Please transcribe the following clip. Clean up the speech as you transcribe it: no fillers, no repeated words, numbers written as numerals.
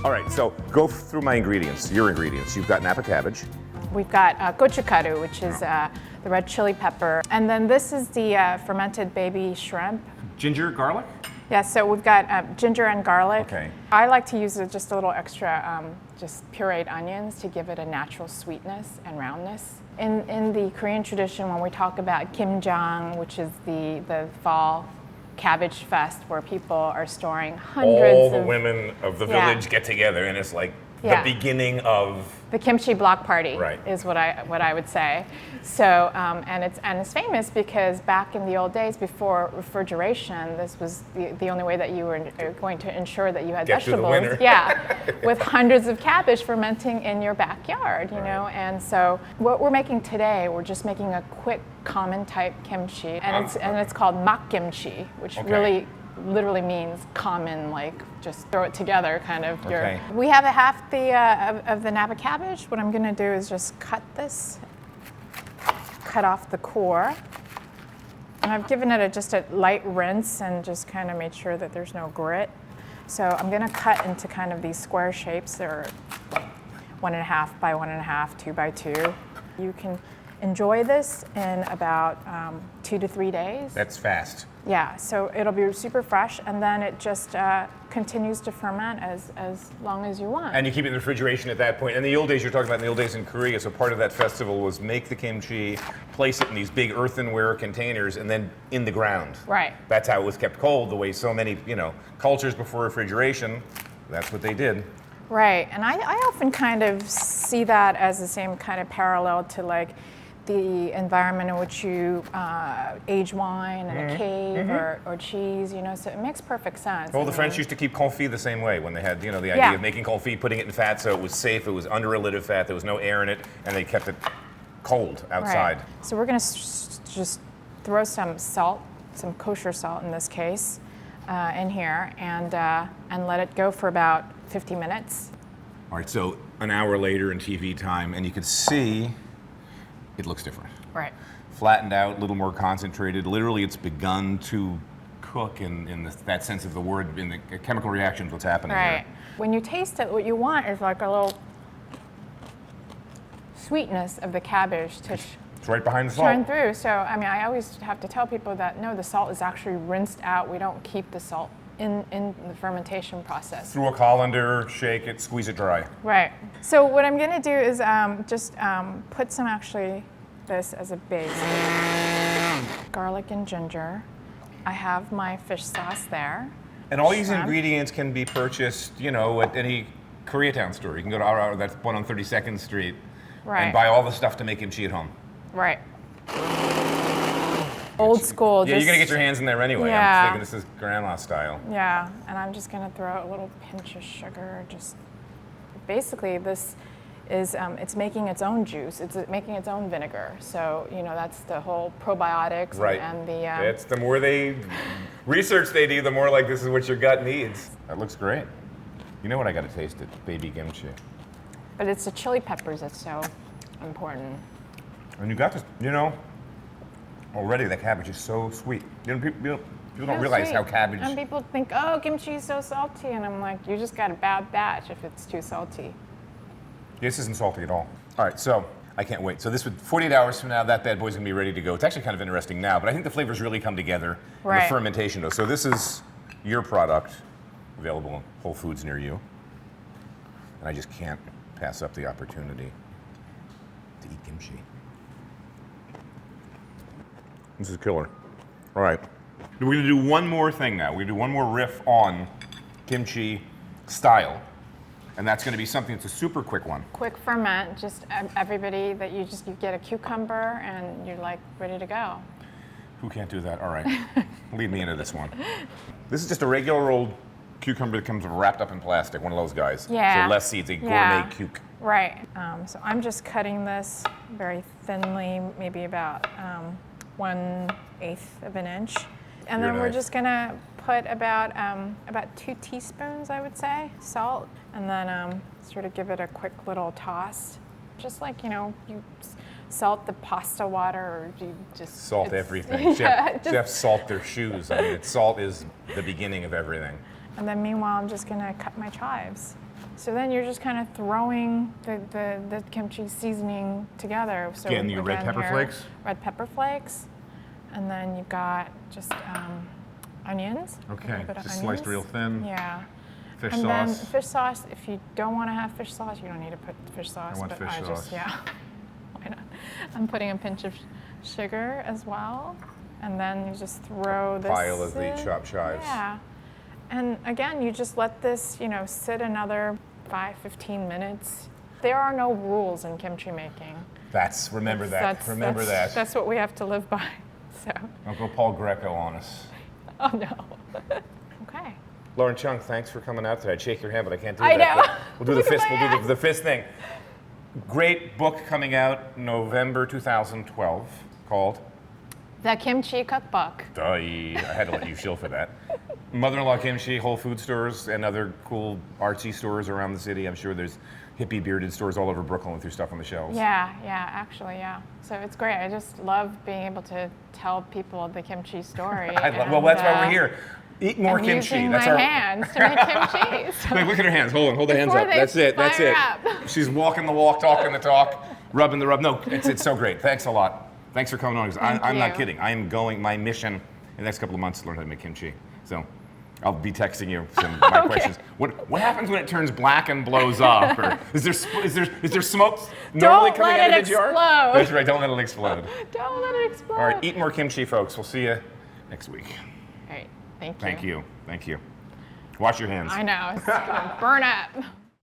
All right, so go through my ingredients, your ingredients. You've got napa cabbage. We've got gochugaru, which is the red chili pepper. And then this is the fermented baby shrimp. Ginger, garlic? Yeah, so we've got ginger and garlic. Okay. I like to use just a little extra just pureed onions to give it a natural sweetness and roundness. In the Korean tradition, when we talk about kimjang, which is the fall cabbage fest where people are storing hundreds All the women of the village get together, and it's like the beginning of the kimchi block party. Right. Is what I would say. So and it's famous because back in the old days before refrigeration, this was the only way that you were going to ensure that you had vegetables. Yeah, with hundreds of cabbage fermenting in your backyard, you know. And so what we're making today, we're just making a quick common type kimchi, and it's called mak kimchi, which really literally means common, like just throw it together kind of. We have a half of the napa cabbage. What I'm gonna do is just cut off the core. And I've given it just a light rinse and just kind of made sure that there's no grit. So I'm gonna cut into kind of these square shapes. They're 1.5 by 1.5, 2 by 2. You can enjoy this in about 2 to 3 days. That's fast. Yeah, so it'll be super fresh, and then it just continues to ferment as long as you want. And you keep it in the refrigeration at that point. In the old days, you're talking about in the old days in Korea, so part of that festival was make the kimchi, place it in these big earthenware containers, and then in the ground. Right. That's how it was kept cold, the way so many, cultures before refrigeration, that's what they did. Right, and I often kind of see that as the same kind of parallel to like the environment in which you age wine in a cave or cheese, so it makes perfect sense. Well, the French used to keep confit the same way when they had, the idea of making confit, putting it in fat so it was safe, it was under a lid of fat, there was no air in it, and they kept it cold outside. Right. So we're gonna just throw some salt, some kosher salt in this case, in here, and let it go for about 50 minutes. All right, so an hour later in TV time, and you can see it looks different. Right. Flattened out, a little more concentrated. Literally, it's begun to cook in that sense of the word, in the chemical reactions, what's happening Right. here. When you taste it, what you want is like a little sweetness of the cabbage to It's right behind the salt. shine through. So, I always have to tell people that, no, the salt is actually rinsed out. We don't keep the salt in the fermentation process. Through a colander, shake it, squeeze it dry. Right. So what I'm gonna do is just put some this as a base. Garlic and ginger. I have my fish sauce there. And all these ingredients can be purchased, at any Koreatown store. You can go to that's one on 32nd Street, and buy all the stuff to make kimchi at home. Right. Old school. Yeah, you're gonna get your hands in there anyway. Yeah. I'm thinking this is grandma style. Yeah, and I'm just gonna throw a little pinch of sugar. Just basically, this is it's making its own juice. It's making its own vinegar. So that's the whole probiotics and the. It's the more research they do, the more like this is what your gut needs. That looks great. You know what? I gotta taste it, baby kimchi. But it's the chili peppers that's so important. And you got this, already that cabbage is so sweet. People don't realize how cabbage. And people think, oh, kimchi is so salty, and I'm like, you just got a bad batch if it's too salty. This isn't salty at all. All right, so I can't wait. So 48 hours from now, that bad boy's gonna be ready to go. It's actually kind of interesting now, but I think the flavors really come together in the fermentation though. So this is your product, available in Whole Foods near you. And I just can't pass up the opportunity to eat kimchi. This is killer. All right. We're gonna do one more thing now. We're gonna do one more riff on kimchi style. And that's gonna be something that's a super quick one. Quick ferment, just everybody that you get a cucumber and you're like ready to go. Who can't do that? All right. Lead me into this one. This is just a regular old cucumber that comes wrapped up in plastic, one of those guys. Yeah. So less seeds, a gourmet cuke. Right. So I'm just cutting this very thinly, maybe about 1/8 of an inch. And then we're just gonna put about 2 teaspoons, I would say, salt, and then sort of give it a quick little toss. Just like, you salt the pasta water, or you just... Salt everything. Chefs salt their shoes. Salt is the beginning of everything. And then meanwhile, I'm just gonna cut my chives. So then you're just kind of throwing the kimchi seasoning together. So again, your red pepper flakes? Red pepper flakes. And then you've got just onions. Okay, just sliced real thin. Yeah. Fish and sauce. Then fish sauce, if you don't want to have fish sauce, you don't need to put fish sauce. I want fish sauce. Just, yeah, why not? I'm putting a pinch of sugar as well. And then you just throw this pile of the in. chopped chives. Yeah. And again, you just let this, sit another 5-15 minutes. There are no rules in kimchi making. Remember that. That's what we have to live by. So. Don't go Paul Greco on us. Oh no. Okay. Lauryn Chun, thanks for coming out today. I'd shake your hand, but I can't do I that. know. We'll do the fist. We'll do the fist thing. Great book coming out November 2012 called The Kimchi Cookbook. I had to let you shill for that. Mother-In-Laws Kim Chee, Whole Food stores, and other cool artsy stores around the city. I'm sure there's hippie bearded stores all over Brooklyn with your stuff on the shelves. Yeah, actually, yeah. So it's great. I just love being able to tell people the kimchi story. Well, that's why we're here. Eat more kimchi. Using That's my hands to make kimchi. So Wait, look at her hands. Hold the hands up. That's it. Up. She's walking the walk, talking the talk, rubbing the rub. No, it's so great. Thanks a lot. Thanks for coming on. I'm not kidding. I am going. My mission in the next couple of months to learn how to make kimchi. So I'll be texting you some of my questions. What happens when it turns black and blows up? Or is there smoke normally coming out of the jar? Explode. That's right. Don't let it explode. Don't let it explode. All right. Eat more kimchi, folks. We'll see you next week. All right. Thank you. Thank you. Wash your hands. I know. It's going to burn up.